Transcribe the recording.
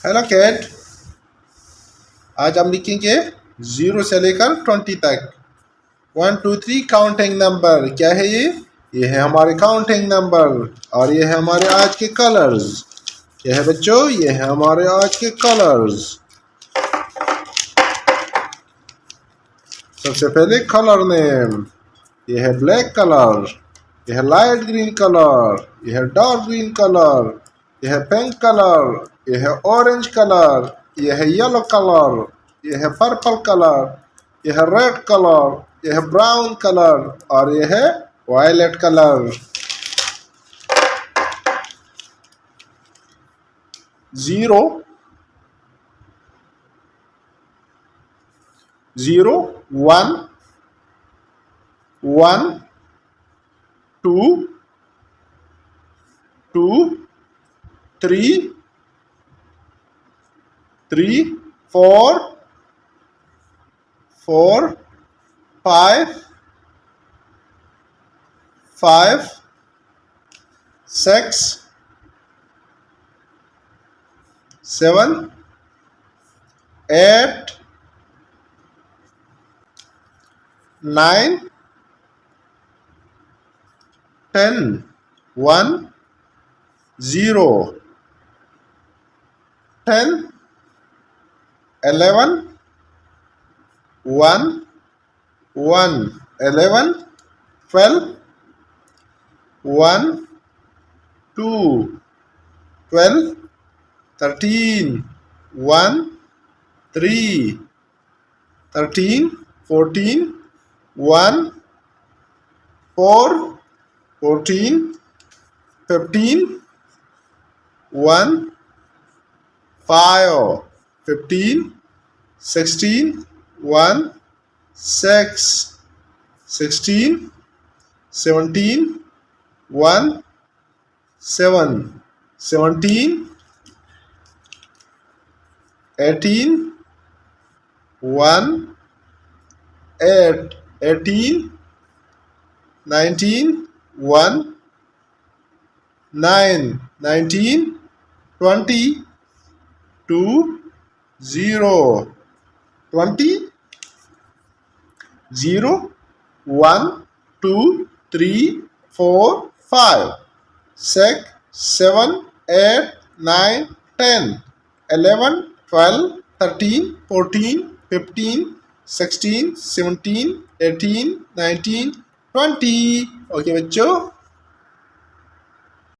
Hello cut, आज हम लिखेंगे 0 से लेकर 20 तक। 1 2 3 काउंटिंग नंबर। क्या है ये है हमारे काउंटिंग नंबर और ये है हमारे आज के कलर्स। क्या है बच्चों? ये है हमारे आज के कलर्स। सबसे पहले कलर नेम। ये है ब्लैक कलर, ये है लाइट ग्रीन कलर, ये है डार्क ग्रीन कलर, ये है पिंक कलर, ये है ऑरेंज कलर, ये है येलो कलर, ये है पर्पल कलर, ये है रेड कलर, ये है ब्राउन कलर और ये है वायलेट कलर। 0 0 1 1 2 2 3 3 4 4 5 5 6 7 8 9 10 1 0 10 11 1 1 11 12 1 2 12 13 1 3 13 14 1 4 14 15 1 5 15 16 1 6 16 17 1 7 17 18 1 8 18 19 1 9 19 20 2 0 20 0 1 2 3 4 5 6 7 8 9 10 11 12 13 14 15 16 17 18 19 20। ओके बच्चों।